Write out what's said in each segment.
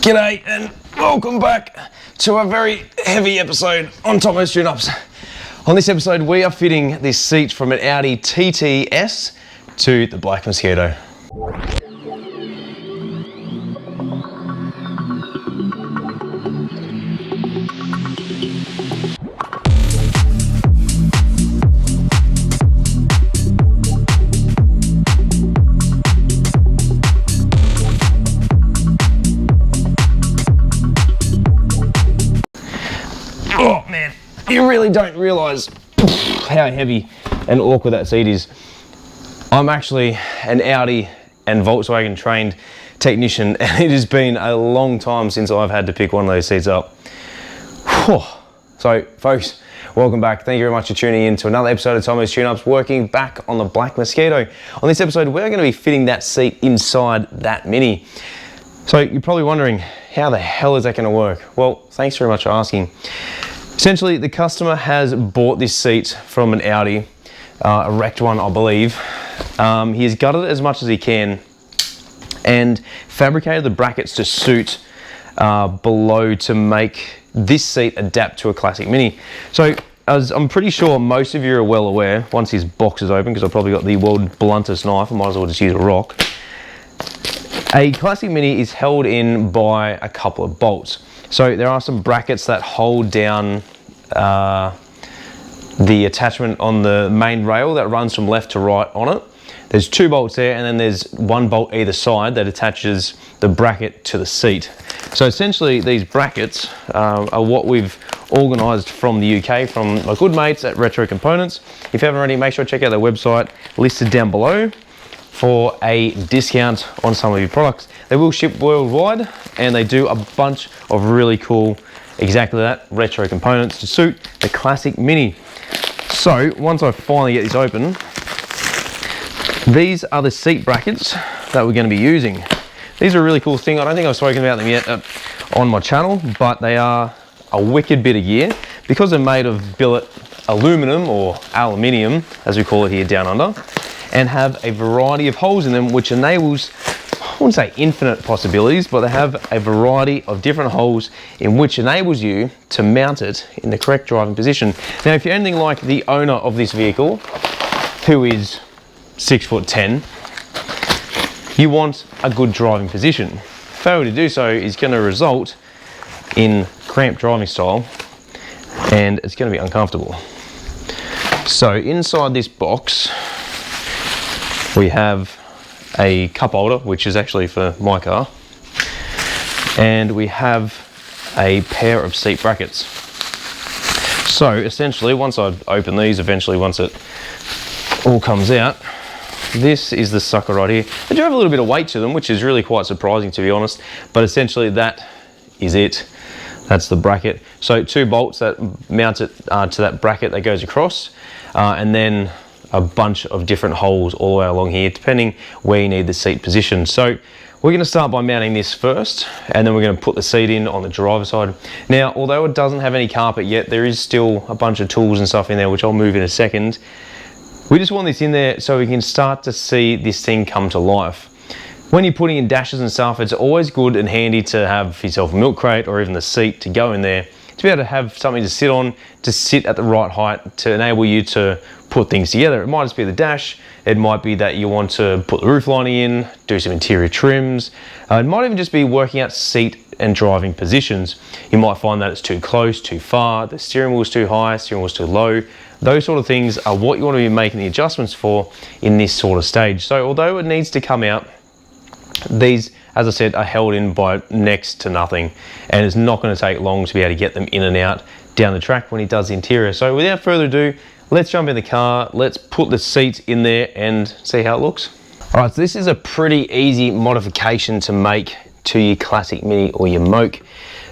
G'day and welcome back to a very heavy episode on Tomo's Tune-Ups. On this episode we are fitting this seat from an Audi TT to the Black Mosquito. Oh man, you really don't realise how heavy and awkward that seat is. I'm actually an Audi and Volkswagen trained technician, and it has been a long time since I've had to pick one of those seats up. So folks, welcome back. Thank you very much for tuning in to another episode of Tomo's Tune-Ups, working back on the Black Mosquito. On this episode, we're going to be fitting that seat inside that Mini. So you're probably wondering, how the hell is that going to work? Well, thanks very much for asking. Essentially, the customer has bought this seat from an Audi, a wrecked one, I believe. He has gutted it as much as he can and fabricated the brackets to suit below to make this seat adapt to a classic Mini. So, as I'm pretty sure most of you are well aware, once his box is open, because I've probably got the world's bluntest knife, I might as well just use a rock. A classic Mini is held in by a couple of bolts. So there are some brackets that hold down the attachment on the main rail that runs from left to right on it. There's two bolts there, and then there's one bolt either side that attaches the bracket to the seat. So essentially these brackets are what we've organised from the UK from my good mates at Retro Components. If you haven't already, make sure to check out their website listed down below for a discount on some of your products. They will ship worldwide, and they do a bunch of really cool, exactly that, retro components to suit the classic Mini. So once I finally get this open, these are the seat brackets that we're going to be using. These are a really cool thing. I don't think I've spoken about them yet on my channel, but they are a wicked bit of gear because they're made of billet aluminum, or aluminium as we call it here down under, and have a variety of holes in them, which enables, I wouldn't say infinite possibilities, but they have a variety of different holes in which enables you to mount it in the correct driving position. Now, if you're anything like the owner of this vehicle, who is 6'10", you want a good driving position. Failure to do so is going to result in cramped driving style, and it's going to be uncomfortable. So inside this box, we have a cup holder, which is actually for my car, and we have a pair of seat brackets. So essentially, once I open these, eventually once it all comes out, this is the sucker right here. They do have a little bit of weight to them, which is really quite surprising, to be honest, but essentially that is it. That's the bracket. So two bolts that mount it to that bracket that goes across, and then a bunch of different holes all the way along here, depending where you need the seat position. So we're going to start by mounting this first, and then we're going to put the seat in on the driver's side. Now, although it doesn't have any carpet yet, there is still a bunch of tools and stuff in there, which I'll move in a second. We just want this in there so we can start to see this thing come to life. When you're putting in dashes and stuff, it's always good and handy to have yourself a milk crate or even the seat to go in there, to be able to have something to sit on, to sit at the right height, to enable you to put things together. It might just be the dash, it might be that you want to put the roof lining in, do some interior trims, it might even just be working out seat and driving positions. You might find that it's too close, too far, the steering wheel's too high, steering wheel's too low. Those sort of things are what you want to be making the adjustments for in this sort of stage. So although it needs to come out, these, as I said, are held in by next to nothing, and it's not going to take long to be able to get them in and out down the track when he does the interior. So without further ado, let's jump in the car, let's put the seats in there and see how it looks. All right, so this is a pretty easy modification to make to your classic Mini or your Moke.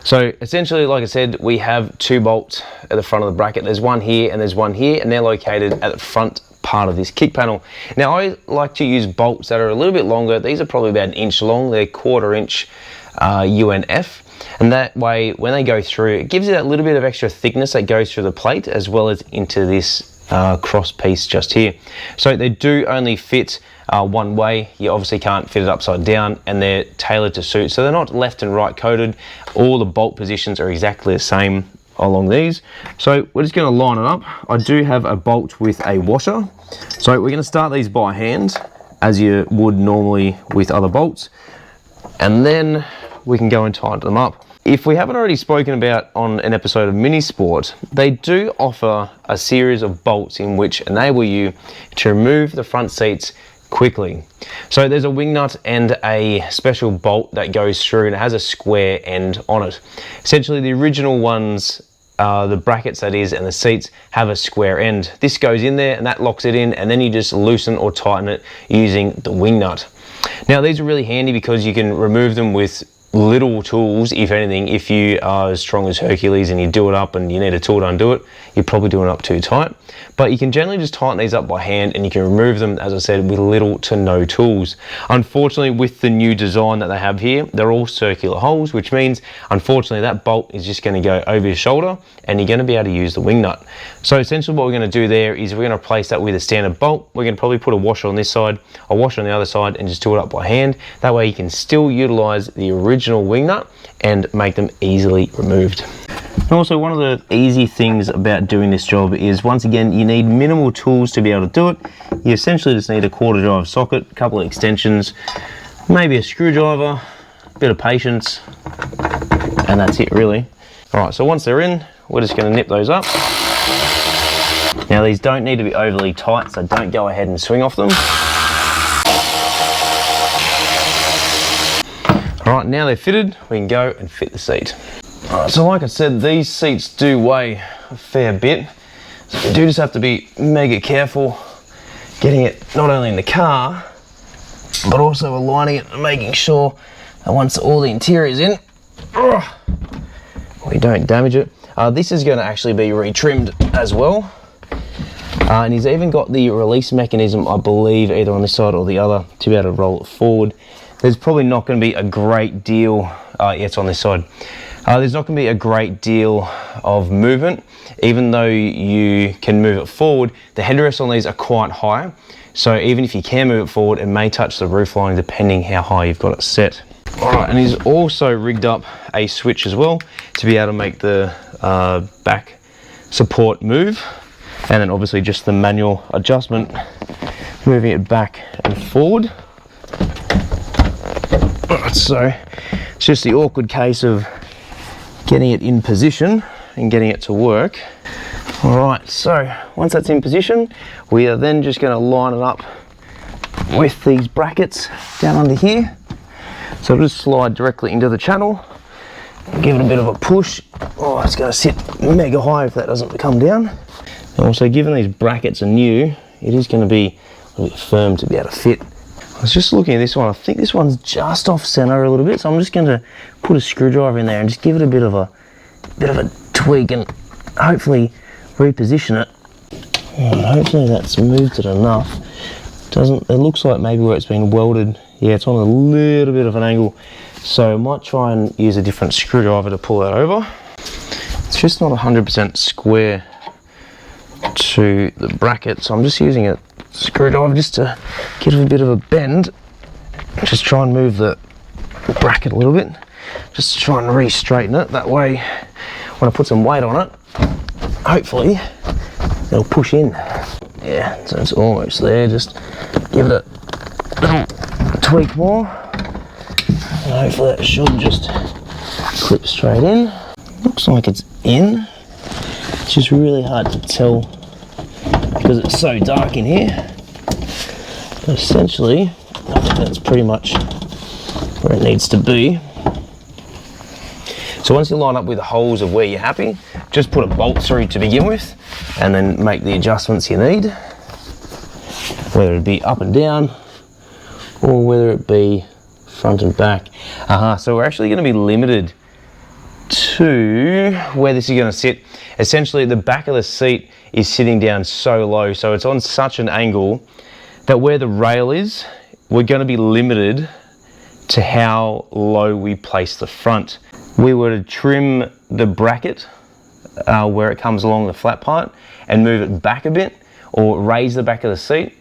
So essentially, like I said, we have two bolts at the front of the bracket. There's one here and there's one here, and they're located at the front part of this kick panel. Now, I like to use bolts that are a little bit longer. These are probably about 1 inch long. They're 1/4 inch UNF. And that way, when they go through, it gives it that little bit of extra thickness that goes through the plate as well as into this cross piece just here. So they do only fit one way. You obviously can't fit it upside down, and they're tailored to suit. So they're not left and right coated. All the bolt positions are exactly the same along these. So we're just going to line it up. I do have a bolt with a washer. So we're going to start these by hand, as you would normally with other bolts, and then we can go and tighten them up. If we haven't already spoken about on an episode of Minisport, they do offer a series of bolts in which enable you to remove the front seats quickly. So there's a wing nut and a special bolt that goes through, and it has a square end on it. Essentially the original ones, the brackets that is, and the seats have a square end. This goes in there and that locks it in, and then you just loosen or tighten it using the wing nut. Now these are really handy because you can remove them with little tools. If anything, if you are as strong as Hercules and you do it up and you need a tool to undo it, you're probably doing it up too tight. But you can generally just tighten these up by hand, and you can remove them, as I said, with little to no tools. Unfortunately, with the new design that they have here, they're all circular holes, which means unfortunately that bolt is just going to go over your shoulder and you're going to be able to use the wing nut. So essentially what we're going to do there is we're going to replace that with a standard bolt. We're going to probably put a washer on this side, a washer on the other side, and just do it up by hand. That way you can still utilize the original wing nut and make them easily removed. And also, one of the easy things about doing this job is, once again, you need minimal tools to be able to do it. You essentially just need a quarter drive socket, a couple of extensions, maybe a screwdriver, a bit of patience, and that's it really. All right, so once they're in, we're just going to nip those up. Now these don't need to be overly tight, so don't go ahead and swing off them. All right, now they're fitted, we can go and fit the seat. All right, so like I said, these seats do weigh a fair bit, so you do just have to be mega careful getting it not only in the car, but also aligning it and making sure that once all the interior is in, we don't damage it. This is going to actually be retrimmed as well, and he's even got the release mechanism, I believe, either on this side or the other, to be able to roll it forward. There's probably not going to be a great deal, yeah, it's on this side. There's not going to be a great deal of movement. Even though you can move it forward, the headrests on these are quite high. So even if you can move it forward, it may touch the roof line depending how high you've got it set. All right, and he's also rigged up a switch as well to be able to make the back support move. And then obviously just the manual adjustment, moving it back and forward. Alright, so it's just the awkward case of getting it in position and getting it to work. Alright, so once that's in position, we are then just going to line it up with these brackets down under here. So it'll just slide directly into the channel, give it a bit of a push. Oh, it's going to sit mega high if that doesn't come down. And also, given these brackets are new, it is going to be a little bit firm to be able to fit. I was just looking at this one, I think this one's just off center a little bit, so I'm just going to put a screwdriver in there and just give it a bit of a tweak and hopefully reposition it. And hopefully that's moved it enough. It looks like maybe where it's been welded, yeah, it's on a little bit of an angle, so I might try and use a different screwdriver to pull that over. It's just not 100% square to the bracket, so I'm just using a screwdriver just to give it a bit of a bend. Just try and move the bracket a little bit, just to try and re-straighten it. That way, when I put some weight on it, hopefully it'll push in. Yeah, so it's almost there. Just give it a little tweak more, and hopefully that should just clip straight in. Looks like it's in. It's just really hard to tell because it's so dark in here. But essentially, I think that's pretty much where it needs to be. So once you line up with the holes of where you're happy, just put a bolt through to begin with, and then make the adjustments you need, whether it be up and down, or whether it be front and back. So we're actually going to be limited to where this is going to sit. Essentially, the back of the seat is sitting down so low, so it's on such an angle that where the rail is, we're going to be limited to how low we place the front. We were to trim the bracket where it comes along the flat part and move it back a bit, or raise the back of the seat,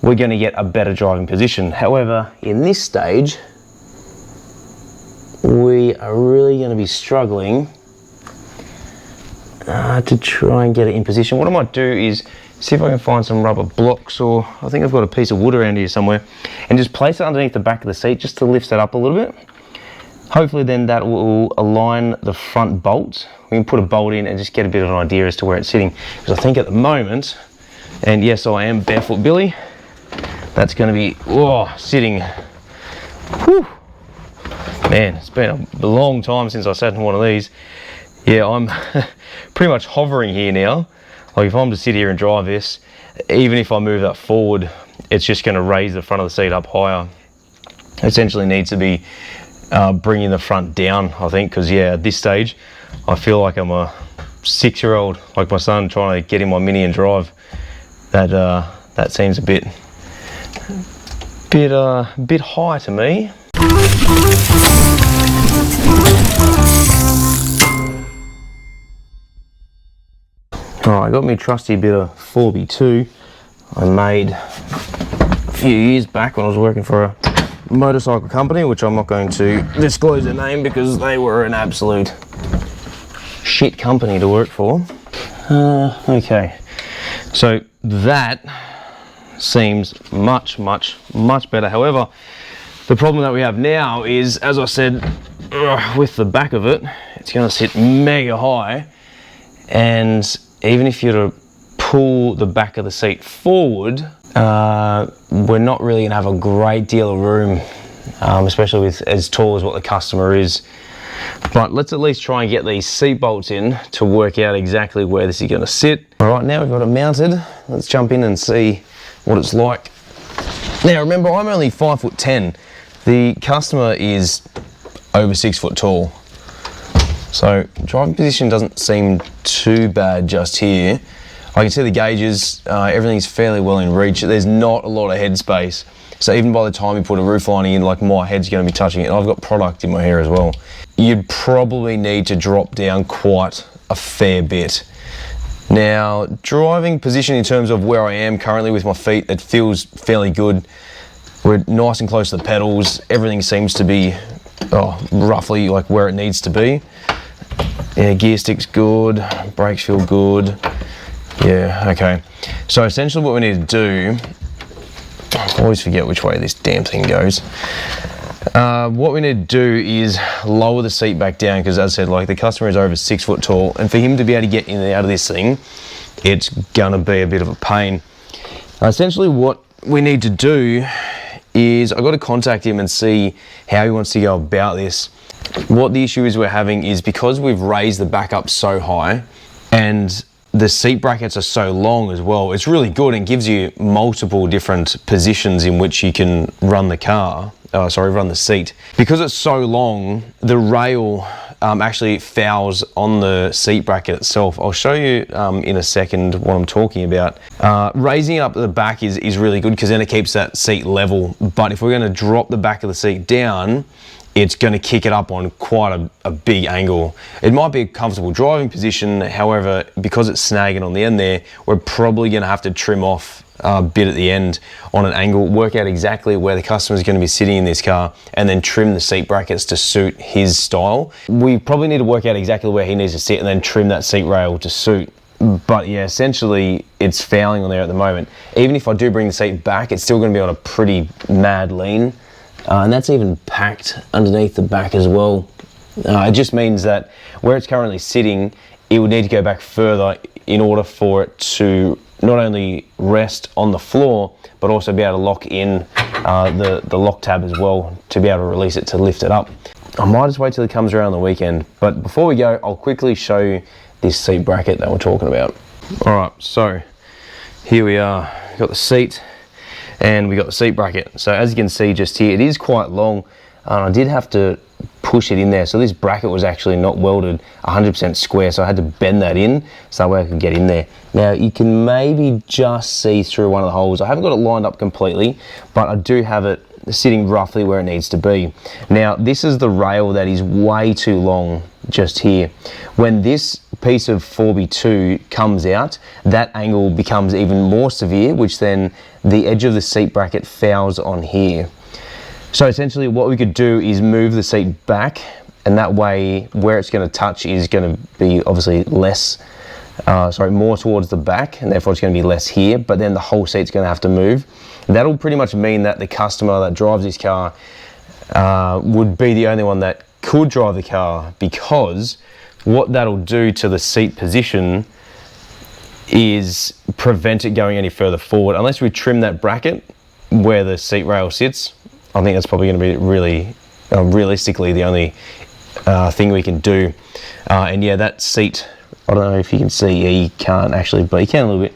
we're going to get a better driving position. However, in this stage, we are really going to be struggling to try and get it in position. What I might do is see if I can find some rubber blocks, or I think I've got a piece of wood around here somewhere, and just place it underneath the back of the seat just to lift that up a little bit. Hopefully then that will align the front bolts. We can put a bolt in and just get a bit of an idea as to where it's sitting. Because I think at the moment, and yes, I am Barefoot Billy, that's going to be sitting. Whew. Man, it's been a long time since I sat in one of these. Yeah, I'm pretty much hovering here now. Like if I'm to sit here and drive this, even if I move that forward, it's just going to raise the front of the seat up higher. Essentially needs to be bringing the front down, I think, because yeah, at this stage, I feel like I'm a 6-year-old, like my son, trying to get in my Mini and drive. That seems a bit high to me. Alright, I got me trusty bit of 4x2 I made a few years back when I was working for a motorcycle company, which I'm not going to disclose their name because they were an absolute shit company to work for. Okay, so that seems much better. However, the problem that we have now is, as I said, with the back of it, it's going to sit mega high, and even if you're to pull the back of the seat forward, we're not really going to have a great deal of room, especially with as tall as what the customer is. But let's at least try and get these seat bolts in to work out exactly where this is going to sit. All right, now we've got it mounted. Let's jump in and see what it's like. Now remember, I'm only 5'10". The customer is over 6 foot tall. So driving position doesn't seem too bad just here. I can see the gauges, everything's fairly well in reach. There's not a lot of headspace. So even by the time you put a roof lining in, like my head's gonna be touching it, and I've got product in my hair as well. You'd probably need to drop down quite a fair bit. Now, driving position in terms of where I am currently with my feet, it feels fairly good. We're nice and close to the pedals. Everything seems to be roughly like where it needs to be. Yeah, gear stick's good, brakes feel good. Yeah, okay. So essentially what we need to do, I always forget which way this damn thing goes. What we need to do is lower the seat back down, because as I said, like the customer is over 6 foot tall, and for him to be able to get in and out of this thing, it's gonna be a bit of a pain. Essentially what we need to do is I've got to contact him and see how he wants to go about this. What the issue is we're having is, because we've raised the back up so high and the seat brackets are so long as well, it's really good and gives you multiple different positions in which you can run the car, run the seat. Because it's so long, the rail actually fouls on the seat bracket itself. I'll show you in a second what I'm talking about. Raising up the back is really good, because then it keeps that seat level. But if we're going to drop the back of the seat down, it's going to kick it up on quite a big angle. It might be a comfortable driving position, however, because it's snagging on the end there, we're probably going to have to trim off a bit at the end on an angle, work out exactly where the customer is going to be sitting in this car, and then trim the seat brackets to suit his style. We probably need to work out exactly where he needs to sit and then trim that seat rail to suit. But yeah, essentially it's fouling on there at the moment. Even if I do bring the seat back, it's still going to be on a pretty mad lean. And that's even packed underneath the back as well. It just means that where it's currently sitting, it would need to go back further in order for it to not only rest on the floor, but also be able to lock in the lock tab as well, to be able to release it to lift it up. I might just wait till it comes around the weekend. But before we go, I'll quickly show you this seat bracket that we're talking about. All right, so here we are. We've got the seat, and we got the seat bracket. So as you can see just here, it is quite long, and I did have to push it in there. So this bracket was actually not welded 100% square, so I had to bend that in so that way I could get in there. Now you can maybe just see through one of the holes. I haven't got it lined up completely, but I do have it sitting roughly where it needs to be. Now, this is the rail that is way too long just here. When this piece of 4x2 comes out, that angle becomes even more severe, which then the edge of the seat bracket fouls on here. So essentially what we could do is move the seat back, and that way where it's going to touch is going to be obviously less, more towards the back, and therefore it's going to be less here, but then the whole seat's going to have to move. That'll pretty much mean that the customer that drives this car would be the only one that could drive the car, because what that'll do to the seat position is prevent it going any further forward. Unless we trim that bracket where the seat rail sits, I think that's probably going to be really, realistically, the only thing we can do. And yeah, that seat, I don't know if you can see, yeah, you can't actually, but you can a little bit.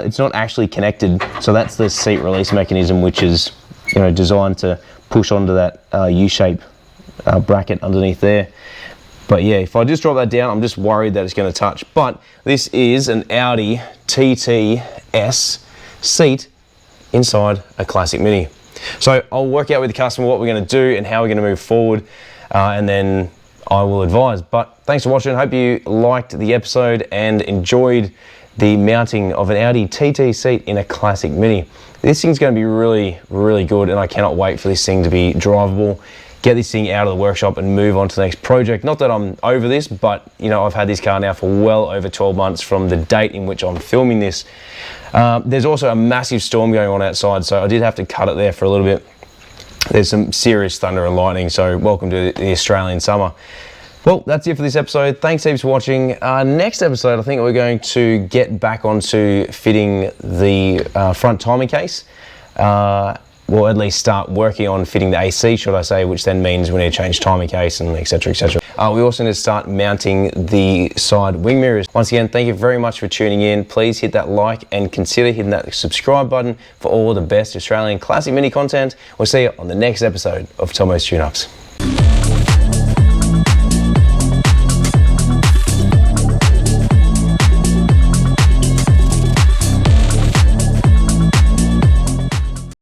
It's not actually connected, so that's the seat release mechanism, which is, designed to push onto that U-shape bracket underneath there. But yeah, if I just drop that down, I'm just worried that it's going to touch. But this is an Audi TT S seat inside a classic Mini. So I'll work out with the customer what we're going to do and how we're going to move forward, and then I will advise. But thanks for watching. Hope you liked the episode and enjoyed the mounting of an Audi TT seat in a classic Mini. This thing's going to be really, really good, and I cannot wait for this thing to be drivable, get this thing out of the workshop and move on to the next project. Not that I'm over this, but I've had this car now for well over 12 months from the date in which I'm filming this. There's also a massive storm going on outside, so I did have to cut it there for a little bit. There's some serious thunder and lightning, so welcome to the Australian summer. Well, that's it for this episode. Thanks heaps for watching. Next episode, I think we're going to get back onto fitting the front timing case. We'll at least start working on fitting the AC, should I say, which then means we need to change timing case and etc, etc. We also need to start mounting the side wing mirrors. Once again, thank you very much for tuning in. Please hit that like and consider hitting that subscribe button for all the best Australian classic Mini content. We'll see you on the next episode of Tomo's Tune-Ups.